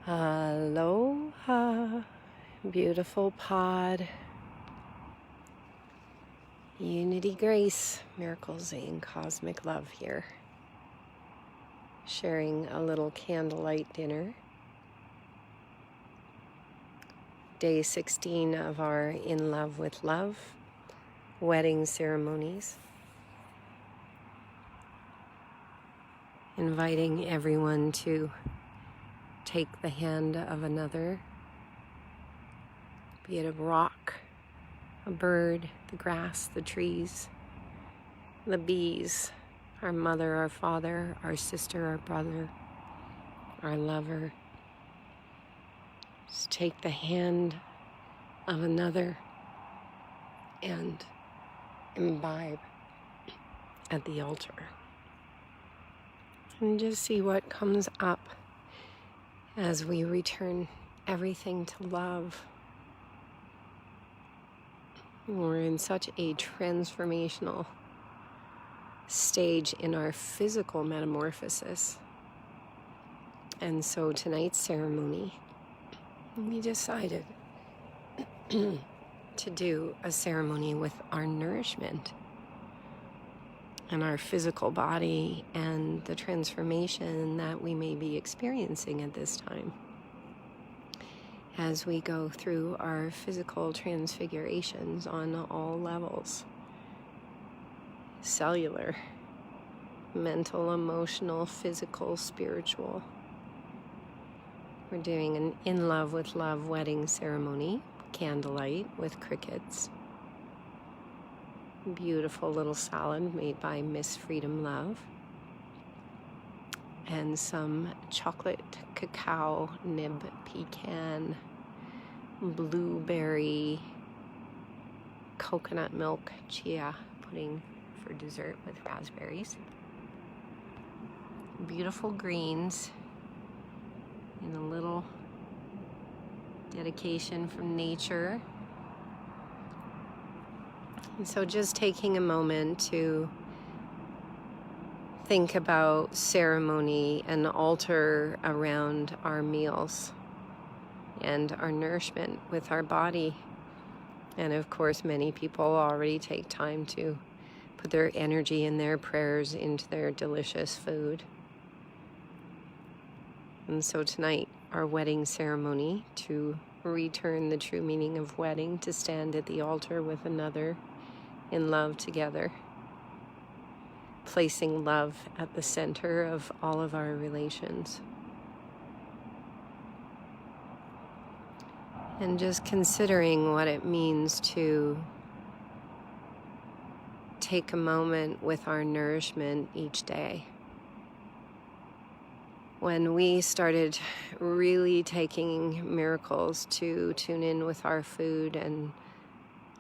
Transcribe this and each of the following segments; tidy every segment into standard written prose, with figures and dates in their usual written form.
Aloha, beautiful pod. Unity, grace, miracles, and cosmic love here. Sharing a little candlelight dinner. Day 16 of our In Love with Love wedding ceremonies. Inviting everyone to take the hand of another, be it a rock, a bird, the grass, the trees, the bees, our mother, our father, our sister, our brother, our lover. Just take the hand of another and imbibe at the altar. And just see what comes up as we return everything to love. We're in such a transformational stage in our physical metamorphosis. And so tonight's ceremony, we decided to do a ceremony with our nourishment and our physical body and the transformation that we may be experiencing at this time as we go through our physical transfigurations on all levels: cellular, mental, emotional, physical, spiritual. We're doing an In Love with Love wedding ceremony, candlelight with crickets. Beautiful little salad made by Miss Freedom Love. And some chocolate cacao nib pecan, blueberry, coconut milk chia pudding for dessert with raspberries. Beautiful greens and a little dedication from nature. And so just taking a moment to think about ceremony and altar around our meals and our nourishment with our body. And of course, many people already take time to put their energy and their prayers into their delicious food. And so tonight, our wedding ceremony, to return the true meaning of wedding, to stand at the altar with another in love together, placing love at the center of all of our relations. And just considering what it means to take a moment with our nourishment each day. When we started really taking miracles to tune in with our food and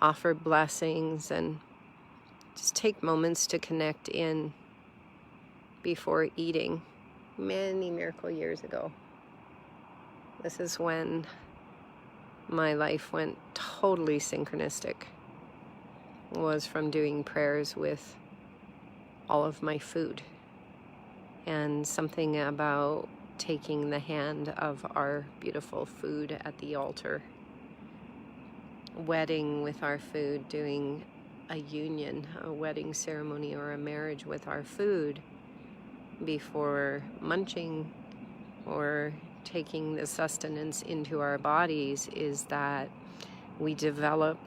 offer blessings and just take moments to connect in before eating, many miracle years ago. This is when my life went totally synchronistic. It was from doing prayers with all of my food, and something about taking the hand of our beautiful food at the altar, wedding with our food, doing a union, a wedding ceremony or a marriage with our food before munching or taking the sustenance into our bodies, is that we develop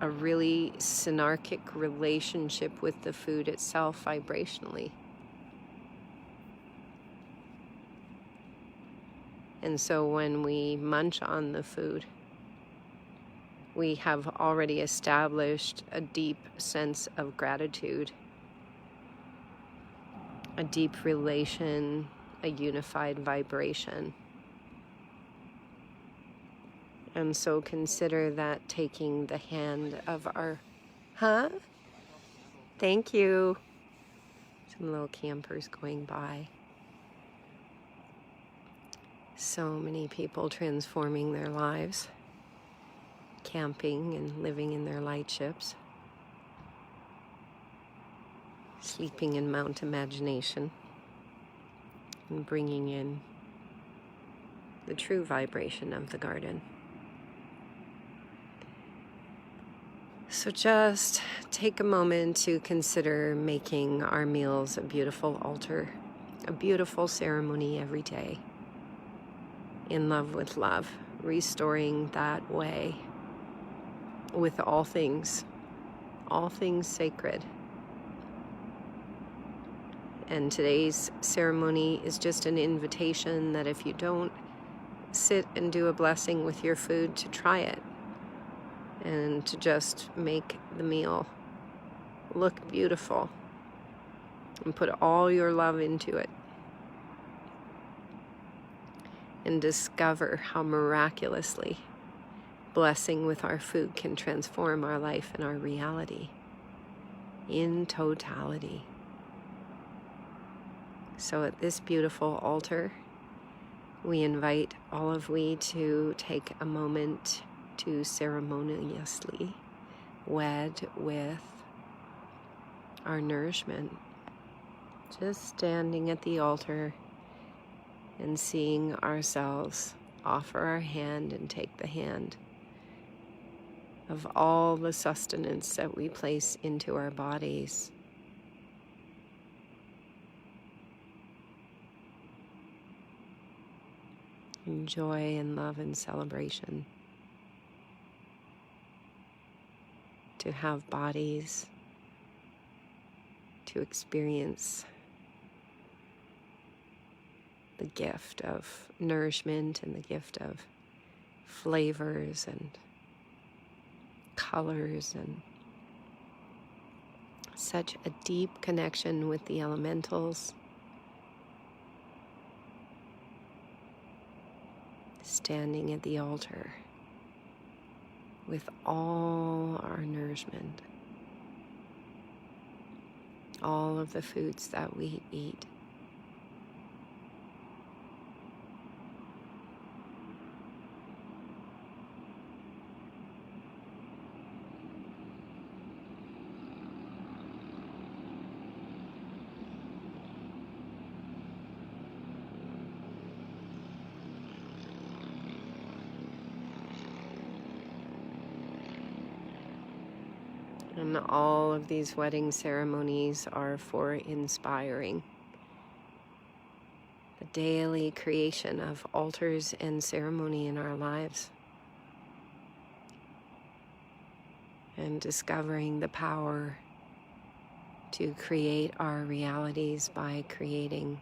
a really synarchic relationship with the food itself vibrationally. And so when we munch on the food, we have already established a deep sense of gratitude, a deep relation, a unified vibration. And so consider that taking the hand of our, Thank you. Some little campers going by. So many people transforming their lives, camping and living in their lightships, sleeping in Mount Imagination, and bringing in the true vibration of the garden. So just take a moment to consider making our meals a beautiful altar, a beautiful ceremony every day, in love with love, restoring that way with all things sacred. And today's ceremony is just an invitation that if you don't sit and do a blessing with your food, to try it and to just make the meal look beautiful and put all your love into it, and discover how miraculously blessing with our food can transform our life and our reality in totality. So at this beautiful altar, we invite all of we to take a moment to ceremoniously wed with our nourishment. Just standing at the altar and seeing ourselves offer our hand and take the hand of all the sustenance that we place into our bodies. In joy and love and celebration. To have bodies, to experience the gift of nourishment and the gift of flavors and colors, and such a deep connection with the elementals. Standing at the altar with all our nourishment, all of the foods that we eat. And all of these wedding ceremonies are for inspiring the daily creation of altars and ceremony in our lives, and discovering the power to create our realities by creating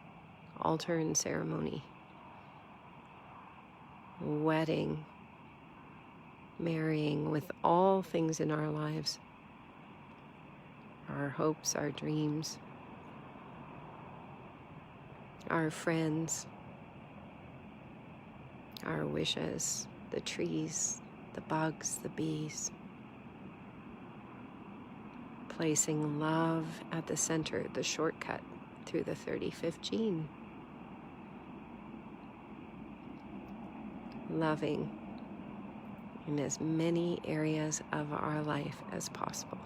altar and ceremony, wedding, marrying with all things in our lives. Our hopes, our dreams, our friends, our wishes, the trees, the bugs, the bees. Placing love at the center, the shortcut through the 35th gene. Loving in as many areas of our life as possible.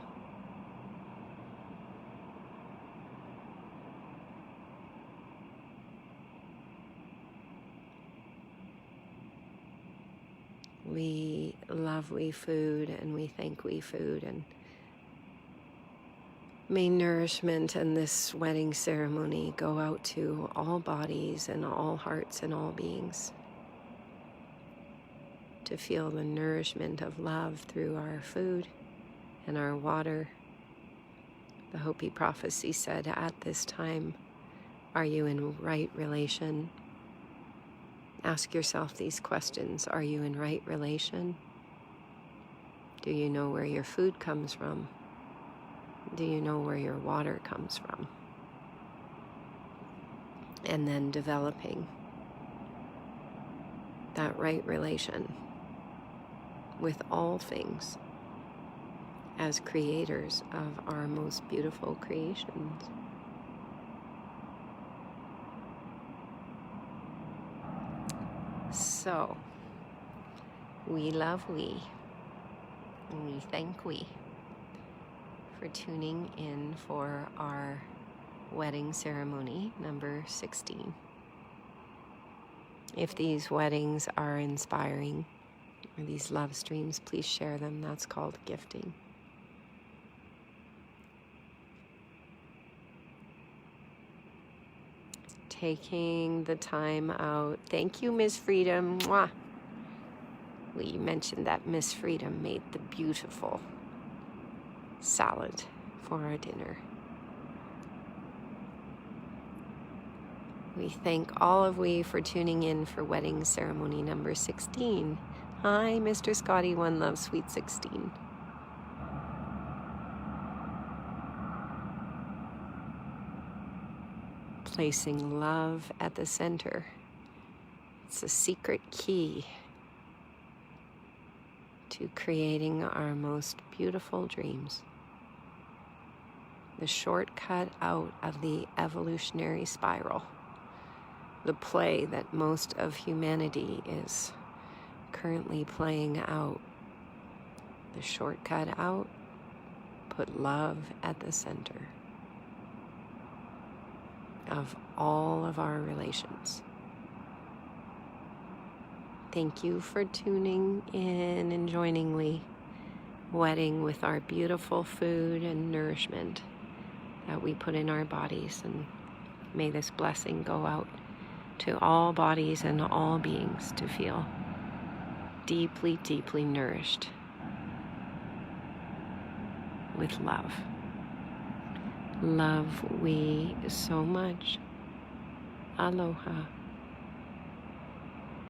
We love we food, and we thank we food, and may nourishment and this wedding ceremony go out to all bodies and all hearts and all beings, to feel the nourishment of love through our food and our water. The Hopi prophecy said, at this time, are you in right relation? Ask yourself these questions. Are you in right relation? Do you know where your food comes from? Do you know where your water comes from? And then developing that right relation with all things as creators of our most beautiful creations. So, we love we, and we thank we for tuning in for our wedding ceremony number 16. If these weddings are inspiring, or these love streams, please share them. That's called gifting. Taking the time out. Thank you, Miss Freedom. Mwah. We mentioned that Miss Freedom made the beautiful salad for our dinner. We thank all of we for tuning in for wedding ceremony number 16. Hi, Mr. Scotty One Love Sweet 16. Placing love at the center. It's a secret key to creating our most beautiful dreams. The shortcut out of the evolutionary spiral. The play that most of humanity is currently playing out. The shortcut out, put love at the center of all of our relations. Thank you for tuning in and joining me, wedding with our beautiful food and nourishment that we put in our bodies, and may this blessing go out to all bodies and all beings to feel deeply, deeply nourished with love. Love we so much. Aloha.